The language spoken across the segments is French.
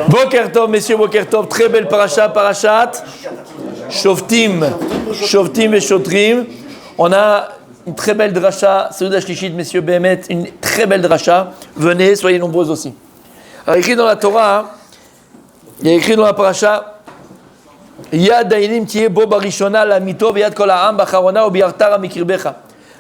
Boker Tov, messieurs, Boker Tov, très belle parashat Shoftim et Shotrim. On a une très belle dracha, Seudah Shlishit, messieurs, Béhémet, une très belle dracha. Venez, soyez nombreux aussi. Alors, écrit dans la Torah, il y a écrit dans la parasha, Yad Dainim Tiye Bo Barishona la Mito Veyad Kol Ha'am Bacharona Obiartara Mikirbecha.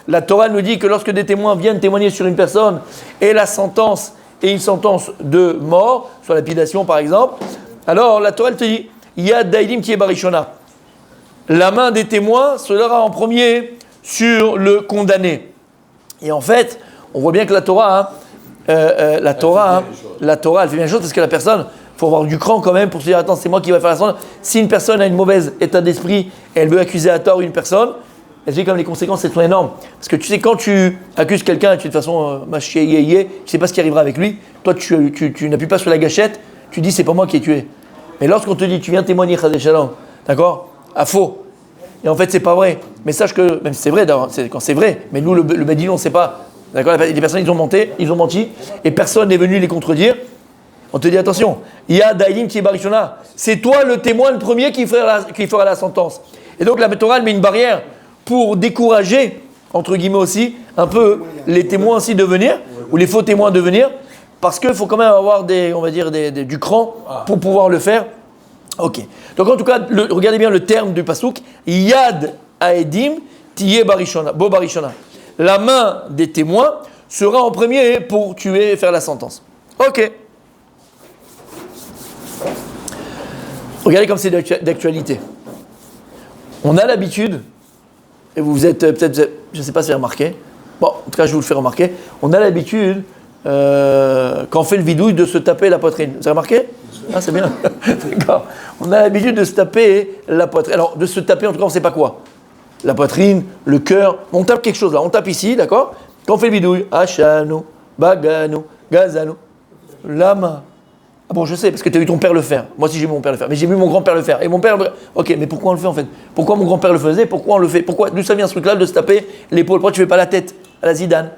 La Torah nous dit que lorsque des témoins viennent témoigner sur une personne et la sentence est une sentence de mort, sur lapidation par exemple, alors la Torah elle te dit Yad Dainim Tiye Barishona. La main des témoins sera en premier sur le condamné. Et en fait, on voit bien que la Torah, elle fait bien les choses parce que la personne, il faut avoir du cran quand même pour se dire attends, c'est moi qui vais faire la sentence. Si une personne a une mauvaise état d'esprit et elle veut accuser à tort une personne, elle dit comme les conséquences elles sont énormes. Parce que tu sais, quand tu accuses quelqu'un et tu de toute façon, tu sais pas ce qui arrivera avec lui, toi tu n'appuies pas sur la gâchette, tu dis c'est pas moi qui ai tué. Mais lorsqu'on te dit tu viens témoigner, d'accord, à faux. Et en fait, c'est pas vrai. Mais sache que, même si c'est vrai, c'est quand c'est vrai, mais nous, le Bedin, on ne sait pas. D'accord, les personnes, ils ont menti, et personne n'est venu les contredire. On te dit, attention, il y a Daïlim qui est Barishona. C'est toi le témoin, le premier, qui fera la sentence. Et donc, la Torah, elle met une barrière pour décourager, entre guillemets aussi, un peu les témoins aussi de venir, ou les faux témoins de venir, parce qu'il faut quand même avoir du cran pour pouvoir le faire. Ok. Donc en tout cas, regardez bien le terme du pasuk. Yad Aedim Tiye Barishona, Bo Barishona. La main des témoins sera en premier pour tuer et faire la sentence. Ok. Regardez comme c'est d'actualité. On a l'habitude, et vous êtes peut-être, je ne sais pas si vous avez remarqué, bon, en tout cas je vous le fais remarquer, on a l'habitude, quand on fait le vidouille, de se taper la poitrine. Vous avez remarqué ? Ah, c'est bien. D'accord. On a l'habitude de se taper la poitrine. Alors, de se taper, en tout cas, on ne sait pas quoi. La poitrine, le cœur. On tape quelque chose là. On tape ici, d'accord ? Quand on fait le bidouille, Hachanu, Baganu, Gazanu, Lama. Ah bon, je sais, parce que tu as vu ton père le faire. Moi aussi, j'ai vu mon père le faire. Mais j'ai vu mon grand-père le faire. Et mon père. Ok, mais pourquoi on le fait en fait ? Pourquoi mon grand-père le faisait ? Pourquoi on le fait ? D'où ça vient ce truc-là de se taper l'épaule ? Pourquoi tu ne fais pas la tête à la Zidane ?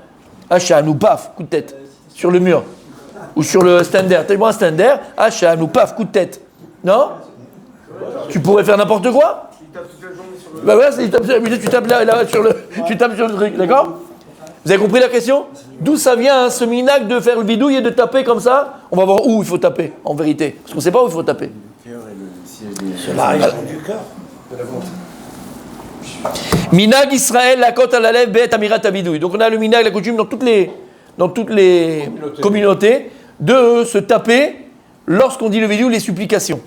Hachanu, paf, coup de tête. Sur le mur. Ou sur le stander. T'as un stander, Hacham ou paf, coup de tête. Non ? Tu pourrais faire n'importe quoi ? Bah ouais, tu tapes là sur le truc, d'accord ? Vous avez compris la question ? D'où ça vient ce minac de faire le bidouille et de taper comme ça ? On va voir où il faut taper, en vérité. Parce qu'on ne sait pas où il faut taper. C'est la région du cœur. Minag Israël, la côte à la lèvre, bet amirat abidouille. Donc on a le minag, la coutume dans toutes les communautés, de se taper lorsqu'on dit le vidéo les supplications.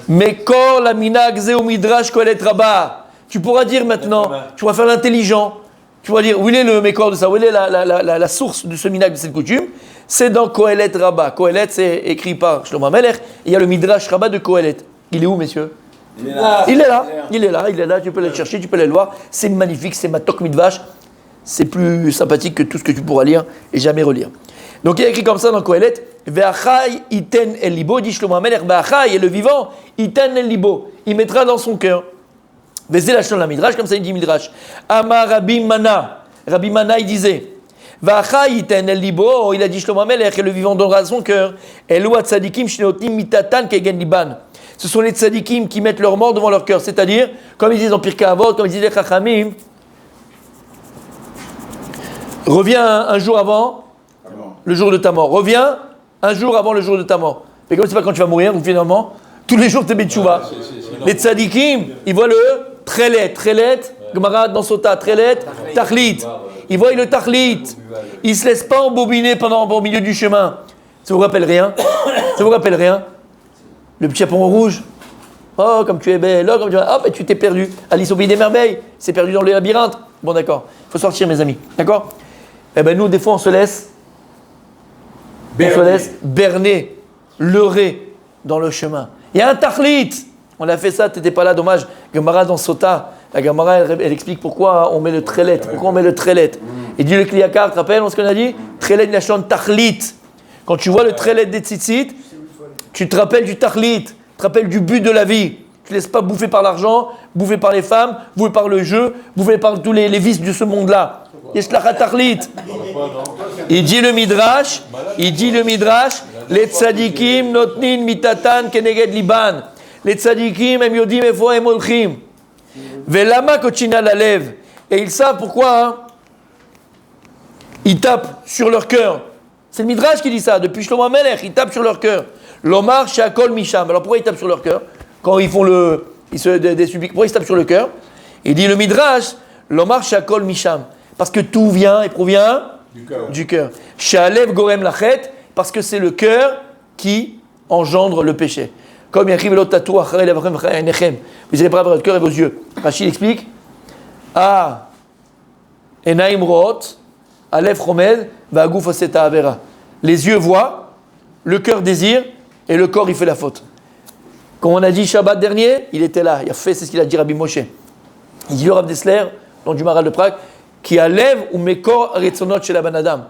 Mais quand la minag zéo midrash kohelet rabba, tu pourras dire maintenant, tu vas faire l'intelligent, tu vas dire où il est le mécor de ça, où il est la source de ce minag de cette coutume, c'est dans Kohelet Rabba. Kohelet c'est écrit par Shlomo HaMelech, il y a le midrash Rabba de Kohelet. Il est où, messieurs ? Il est là, tu peux le chercher, tu peux le voir, c'est magnifique, c'est matok midvash, c'est plus sympathique que tout ce que tu pourras lire et jamais relire. Donc il y a écrit comme ça dans Kohelet, Ve'achai iten el libo, dit Shlomo HaMelech, Ve'achai est le vivant, iten el libo, il mettra dans son cœur. Ve'zeh lachon la midrash, comme ça il dit midrash. Amar Rabbi Mana il disait, Ve'achai iten el libo, il a dit Shlomo HaMelech, et le vivant donnera son cœur. Elu tzadikim shneotim mitatan kegen liban. Ce sont les tzadikim qui mettent leur mort devant leur cœur, c'est-à-dire, comme ils disent en Pirkei Avot, comme ils disent les Chachamim, reviens un jour avant le jour de ta mort. Reviens un jour avant le jour de ta mort. Mais comme c'est pas quand tu vas mourir, ou finalement, tous les jours tu es betchouva. Les tzadikim, ils voient le trelet, Gemara dans Sota, trelet, tachlit. Ils voient le tachlit. Ils ne se laissent pas embobiner au milieu du chemin. Ça vous rappelle rien ? Le petit chaperon rouge. Oh, comme tu es belle, oh, comme tu es... Hop, et tu t'es perdu. Alice au pays des merveilles, c'est perdu dans le labyrinthe. Bon, d'accord. Il faut sortir, mes amis. D'accord ? Eh bien, nous, des fois, on se laisse berner, leurrer dans le chemin. Il y a un tachlit. On a fait ça, tu n'étais pas là, dommage. Gemara dans Sota, la Gemara, elle explique pourquoi on met le trelet. Il dit le Kliyakar, tu te rappelles ce qu'on a dit ? Trelet nashon tachlit. Quand tu vois le trelet des tzitzit, tu te rappelles du tachlit, tu te rappelles du but de la vie. Tu ne laisses pas bouffer par l'argent, bouffer par les femmes, bouffer par le jeu, bouffer par tous les vices de ce monde-là. Il dit le Midrash, Les tzadikim notnin mitatan keneged liban. Les tzadikim em yodim efo em olchim. Velama kochina lalev. Et ils savent pourquoi hein, ils tapent sur leur cœur. C'est le Midrash qui dit ça, depuis Shlomo HaMelech, ils tapent sur leur cœur. L'omar shakol misham. Alors pourquoi ils tapent sur leur cœur? Quand ils font des suppliques, pourquoi ils tapent sur le cœur? Il dit le Midrash, l'omar shakol misham. Parce que tout vient et provient du cœur. Shalev gorem lachet, parce que c'est le cœur qui engendre le péché. Comme il écrit l'autre tatou, vous n'allez pas avoir votre cœur et vos yeux. Rachid explique. Ah, enaim root, alef chomed, va'aguf oseta avera. Les yeux voient, le cœur désire, et le corps il fait la faute. Comme on a dit Shabbat dernier, il était là, il a fait, c'est ce qu'il a dit Rabbi Moshe. Il dit le Rav Dessler, dans du Maral de Prague, qui alève ou mekor retzonot chez la banadam.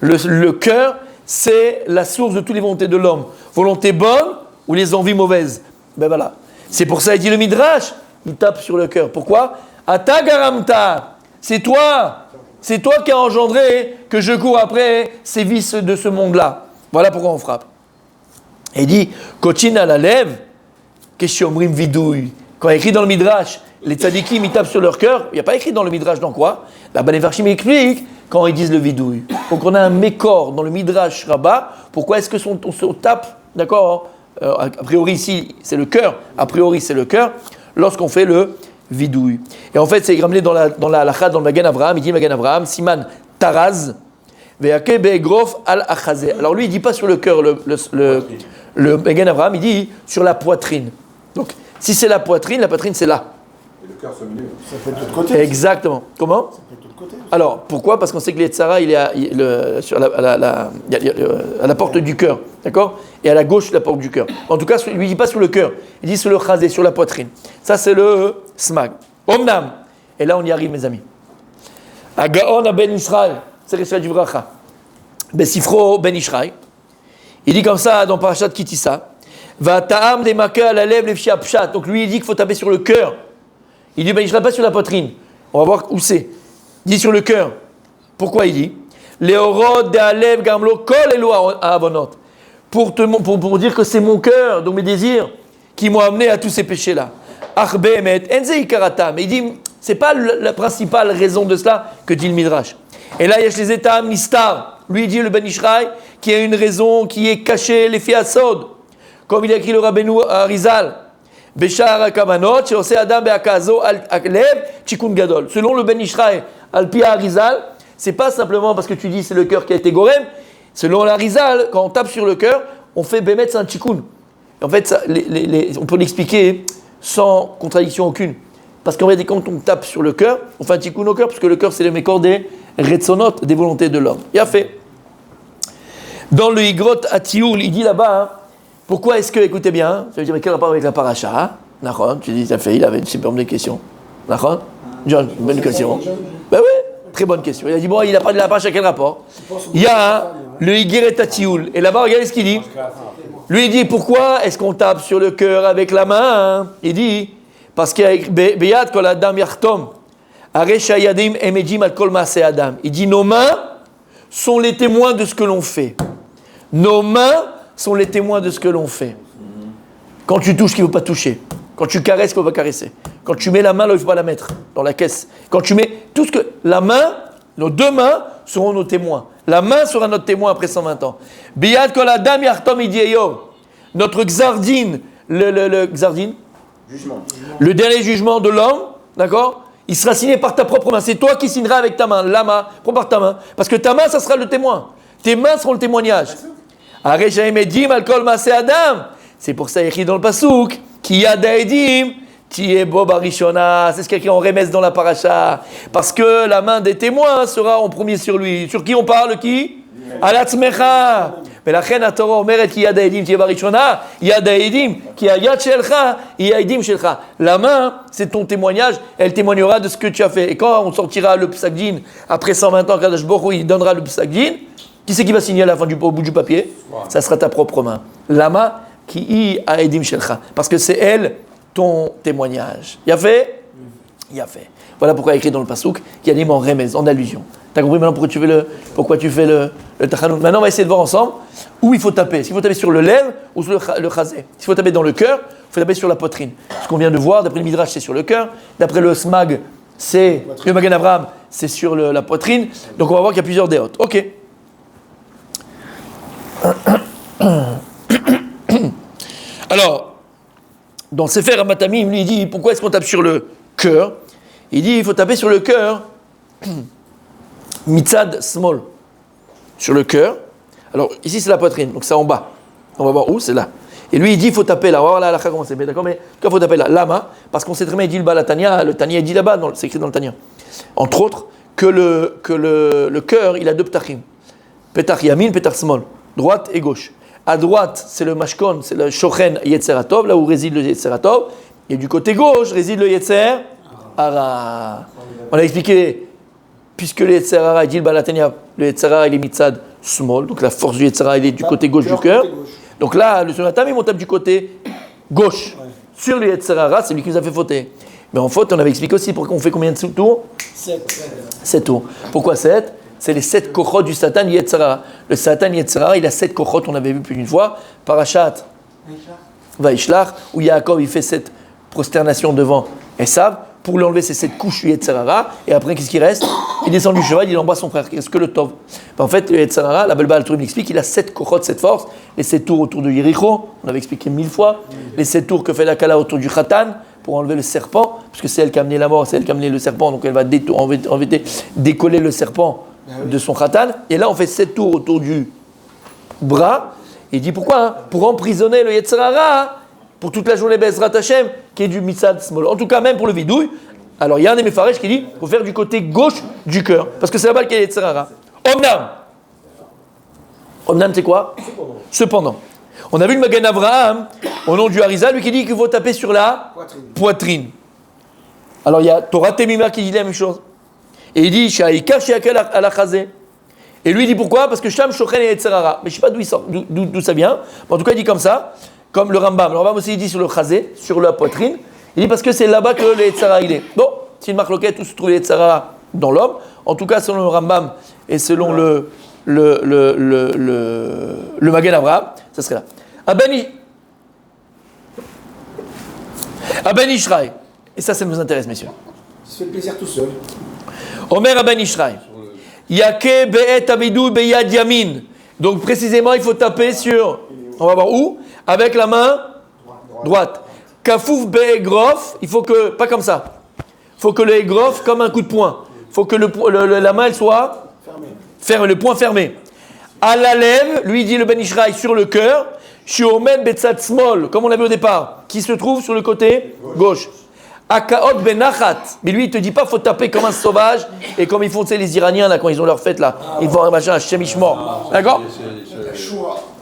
Le cœur, c'est la source de toutes les volontés de l'homme. Volonté bonne ou les envies mauvaises. Ben voilà. C'est pour ça qu'il dit le Midrash, il tape sur le cœur. Pourquoi? Ata garamta, c'est toi qui as engendré que je cours après ces vices de ce monde-là. Voilà pourquoi on frappe. Et il dit, Kochin à la lèvre, Keshomrim vidouille. Quand il écrit dans le Midrash, les tzadikim, ils tapent sur leur cœur, il n'y a pas écrit dans le Midrash dans quoi? La Bnei Farshim explique quand ils disent le vidouille. Donc on a un mécor dans le Midrash Rabbah. Pourquoi est-ce que on tape, d'accord? A priori ici, c'est le cœur. A priori, c'est le cœur. Lorsqu'on fait le vidouille. Et en fait, c'est ramené dans la halakha, dans le Magen Avraham. Il dit Magen Avraham, Siman Taraz, Ve'ake Be'egrof al-Achazé. Alors lui, il ne dit pas sur le cœur, le Magen Avraham, il dit sur la poitrine. Donc, si c'est la poitrine c'est là. Et le cœur se met. Ça peut être de l'autre côté. Exactement. Comment? Ça peut être de l'autre côté. Alors, pourquoi? Parce qu'on sait que l'Yetzara, il est à la porte du cœur, d'accord? Et à la gauche de la porte du cœur. En tout cas, il ne lui dit pas sur le cœur, il dit sur le chazé, sur la poitrine. Ça, c'est le smag. Omnam. Et là, on y arrive, mes amis. Agaon a Ben Israël, c'est Rishad Jivracha. Besifro Ben Israël. Il dit comme ça dans Parashat Kitissa. Va ta'am des maka à la lèvre, les pshat. Donc lui, il dit qu'il faut taper sur le cœur. Il dit, Ben Israël, pas sur la poitrine. On va voir où c'est. Il dit sur le cœur. Pourquoi il dit Léorod de alev gamlo kol elo avonot. Pour dire que c'est mon cœur, donc mes désirs, qui m'ont amené à tous ces péchés-là. Ach behemet enze ikaratam. Il dit, c'est pas la principale raison de cela que dit le Midrash. Et là, il y a les états nistar. Lui, il dit le Ben Ishraï, qui a une raison qui est cachée, les fiasod. Comme il a écrit le Rabbeinu Arizal. Beshar Akavanot, Sheose Adam Beakazo Alev, Chikun Gadol. Selon le Ben Ishraï, Alpia Arizal, c'est pas simplement parce que tu dis c'est le cœur qui a été gorem. Selon l'Arizal, quand on tape sur le cœur, on fait Bemet, c'est un Chikun. En fait, ça, on peut l'expliquer sans contradiction aucune. Parce qu'en fait, quand on tape sur le cœur, on fait un Chikun au cœur, parce que le cœur, c'est le mécor des Retzonot, des volontés de l'homme. Il a fait. Dans le Higrot Atioul, il dit là-bas, hein, pourquoi est-ce que, écoutez bien, ça veut dire, mais quel rapport avec la paracha, hein? Nahon, tu dis, ça fait, il avait une super bonne question. Nahon? John, bonne question. Ben oui, très bonne question. Il a dit, bon, il a parlé de la paracha, quel rapport? Il y a hein, le Higueret Atioul. Et là-bas, regardez ce qu'il dit. Lui, il dit, pourquoi est-ce qu'on tape sur le cœur avec la main? Hein? Il dit, parce qu'il y a Beyad Kol Adam Yartom. Aresha Yadim Emejim Al Kol Maaseh Adam. Il dit, nos mains sont les témoins de ce que l'on fait. Nos mains sont les témoins de ce que l'on fait. Quand tu touches, qu'il ne faut pas toucher. Quand tu caresses, qu'il ne faut pas caresser. Quand tu mets la main là où il ne faut pas la mettre, dans la caisse. Quand tu mets tout ce que... La main, nos deux mains seront nos témoins. La main sera notre témoin après 120 ans. Biyad kol adam yartom idieyo. Notre xardine, le xardine, Jugement. le dernier jugement de l'homme, d'accord? Il sera signé par ta propre main. C'est toi qui signeras avec ta main. La main, prends par ta main. Parce que ta main, ça sera le témoin. Tes mains seront le témoignage. C'est pour ça, il écrit dans le Passouk, qui a daedim, qui est Bob Arishona. C'est ce qu'il y a écrit en Remes dans la paracha. Parce que la main des témoins sera en premier sur lui. Sur qui on parle, qui? Alatzmecha. Mais la reine à Torah omeret qui yad haedim tiye barishona, yad haedim qui a yad shelcha, yadim shelcha. La main, c'est ton témoignage, elle témoignera de ce que tu as fait. Et quand on sortira le psak din, après 120 ans, Kadosh Baruch Hu, il donnera le psak din, qui c'est qui va signer à la fin au bout du papier? Ça sera ta propre main. La main qui y haedim shelcha. Parce que c'est elle ton témoignage. Il a fait? Il a fait. Voilà pourquoi il y a écrit dans le pasouk qu'il y a des mots remez, en allusion. T'as compris maintenant pourquoi tu fais le tachanout. Maintenant, on va essayer de voir ensemble où il faut taper. S'il faut taper sur le lèvre ou sur le chazé. S'il faut taper dans le cœur, il faut taper sur la poitrine. Ce qu'on vient de voir, d'après le Midrash, c'est sur le cœur. D'après le Smag, c'est le Magen Avraham, c'est sur la poitrine. Donc on va voir qu'il y a plusieurs déotes. Ok. Alors, dans Sefer Hamatamim, lui il dit pourquoi est-ce qu'on tape sur le cœur? Il dit il faut taper sur le cœur, mitzad small, sur le cœur. Alors ici c'est la poitrine, donc c'est en bas. On va voir où, c'est là. Et lui il dit il faut taper là. On va voir là comment c'est, d'accord? Mais il faut taper là, lama, parce qu'on sait très bien, il dit le Tanya, le Tanya il dit là-bas, c'est écrit dans le Tanya. Entre autres, que le cœur il a deux ptachim, petach yamin, petach small, droite et gauche. À droite, c'est le mashkon, c'est le shochen Yetzeratov, là où réside le Yetzeratov. Et du côté gauche, réside le Yetzer Hara. On a expliqué, puisque le Yetzer Hara, il dit le Balatania, le Yetzer Hara, il est mitzad small, donc la force du Yetzer Hara, il est du côté gauche du cœur. Donc là, le Sonatam, il tape du côté gauche. Ouais. Sur le Yetzer Hara, c'est lui qui nous a fait fauter. Mais en faute, on avait expliqué aussi pourquoi on fait combien de tours? 7 tours. Pourquoi 7? C'est les 7 kochot du Satan Yetzer Hara. Le Satan Yetzer Hara, il a 7 kochot, on avait vu plus d'une fois. Parashat Vaishlach, où Yaakov il fait cette prosternation devant Esav pour lui enlever ces 7 couches du Yetzer Hara. Et après, qu'est-ce qui reste? Il descend du cheval, il embrasse son frère. Qu'est-ce que le Tov? En fait, le Yetzer Hara, la Bel Baal Tourim explique, il a 7 kochot, 7 forces. Les 7 tours autour de Yericho, on avait expliqué 1000 fois. Les 7 tours que fait la Kala autour du Khatan, pour enlever le serpent, parce que c'est elle qui a amené la mort, c'est elle qui a amené le serpent, donc elle va décoller le serpent de son khatan. Et là, on fait 7 tours autour du bras. Et il dit pourquoi? Pour emprisonner le Yetzer Hara pour toute la journée Bezrat Hashem, qui est du Mitzad Smol. En tout cas, même pour le vidouille. Alors, il y a un des Mefaresh qui dit qu'il faut faire du côté gauche du cœur, parce que c'est là-bas qu'il y a Yetzer Hara. Omnam, c'est quoi? Cependant. On a vu le Magen Avraham, au nom du Harizal, lui qui dit qu'il faut taper sur la poitrine. Alors il y a Torah Temima qui dit la même chose. Et il dit Shaïka Shakel Alachazé. Et lui il dit pourquoi? Parce que Sham Shochen et Yetzer Hara. Mais je ne sais pas d'où il sort, d'où ça vient. Mais en tout cas il dit comme ça, comme le Rambam. Le Rambam aussi il dit sur le Chazé, sur la poitrine. Il dit parce que c'est là-bas que le Yetzer Hara il est. Bon, c'est une marloquette où se trouve le Yetzer Hara dans l'homme. En tout cas selon le Rambam et selon le Magen Avraham, ça serait là. Aben Ishraï. Et ça nous intéresse, messieurs. Il se fait plaisir tout seul. Omer Aben Ishraï. Yake be'et abidou beyad yamin. Donc précisément, il faut taper sur, on va voir où? Avec la main droite. Kafouf be'egrof, il faut que, pas comme ça. Il faut que le egrof, comme un coup de poing. Il faut que la main, elle soit fermée, le poing fermé. À la lèvre, lui dit le Ben Ishraï sur le cœur, Shiomen Betzat Smol, comme on l'a vu au départ, qui se trouve sur le côté gauche. Akaot Benachat, mais lui il te dit pas faut taper comme un sauvage et comme ils font les Iraniens là quand ils ont leur fête là, ils font un machin, un chemichement, d'accord?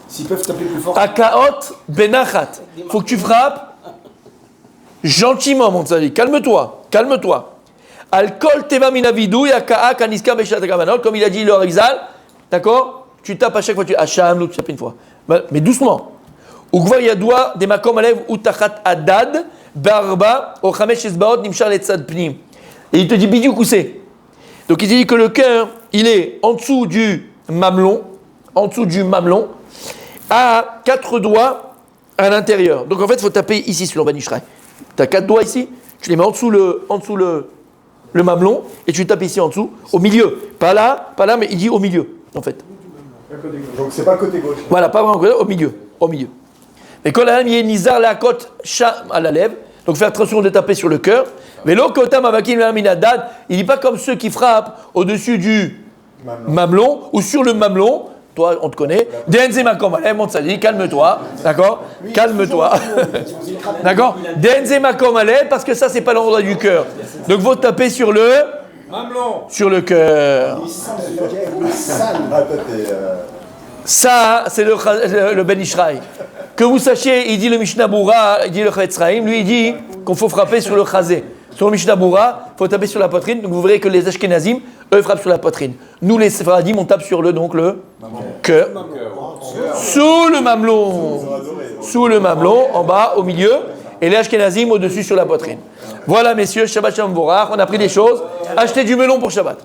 S'ils peuvent taper plus fort. Akaot Benachat, faut que tu frappes gentiment mon tzadi, calme-toi. Alkol Teva Minavidou Yaka'a Kaniska Beshat Gamanol, comme il a dit le Harizal, d'accord? Tu tapes à chaque fois, tu Hacham, tu tapes une fois. Mais doucement. Ugvar Yadoua, des Makom Alev, Utachat Adad, Barba, Ochamesh Esbaot, Nimshar Letzad Pnim. Et il te dit Bidiou Koussé. Donc il te dit que le cœur, il est en dessous du mamelon, à 4 doigts à l'intérieur. Donc en fait, il faut taper ici sur le Ben Ishraï. Tu as 4 doigts ici, tu les mets en dessous le mamelon, et tu tapes ici en dessous, au milieu. Pas là, mais il dit au milieu, en fait. Donc c'est pas le côté gauche. Voilà, pas vraiment au milieu. Et quand il y a nizar la côte à la lèvre, donc faire attention de taper sur le cœur. Mais l'okotam avakim l'aminadad, il dit pas comme ceux qui frappent au-dessus du mamelon ou sur le mamelon. Toi, on te connaît. Denze makom alev, mon tzadi, calme-toi, d'accord? Calme-toi, d'accord? Denze makom alev, parce que ça c'est pas l'endroit du cœur. Donc faut taper sur le sur le cœur. Ça, c'est le Ben Ishraï. Que vous sachiez, il dit le Mishnah Boura, il dit le Chavetz Chaim, lui il dit qu'on faut frapper sur le Chazé. Sur le Mishnah Boura, il faut taper sur la poitrine. Donc vous verrez que les Ashkenazim, eux, frappent sur la poitrine. Nous, les Séfaradim, on tape sur le cœur. Sous le mamelon. Sous le mamelon, en bas, au milieu. Et les Ashkenazim, au-dessus, sur la poitrine. Voilà, messieurs, Shabbat Shalom Vorach. On a appris des choses. Achetez du melon pour Shabbat.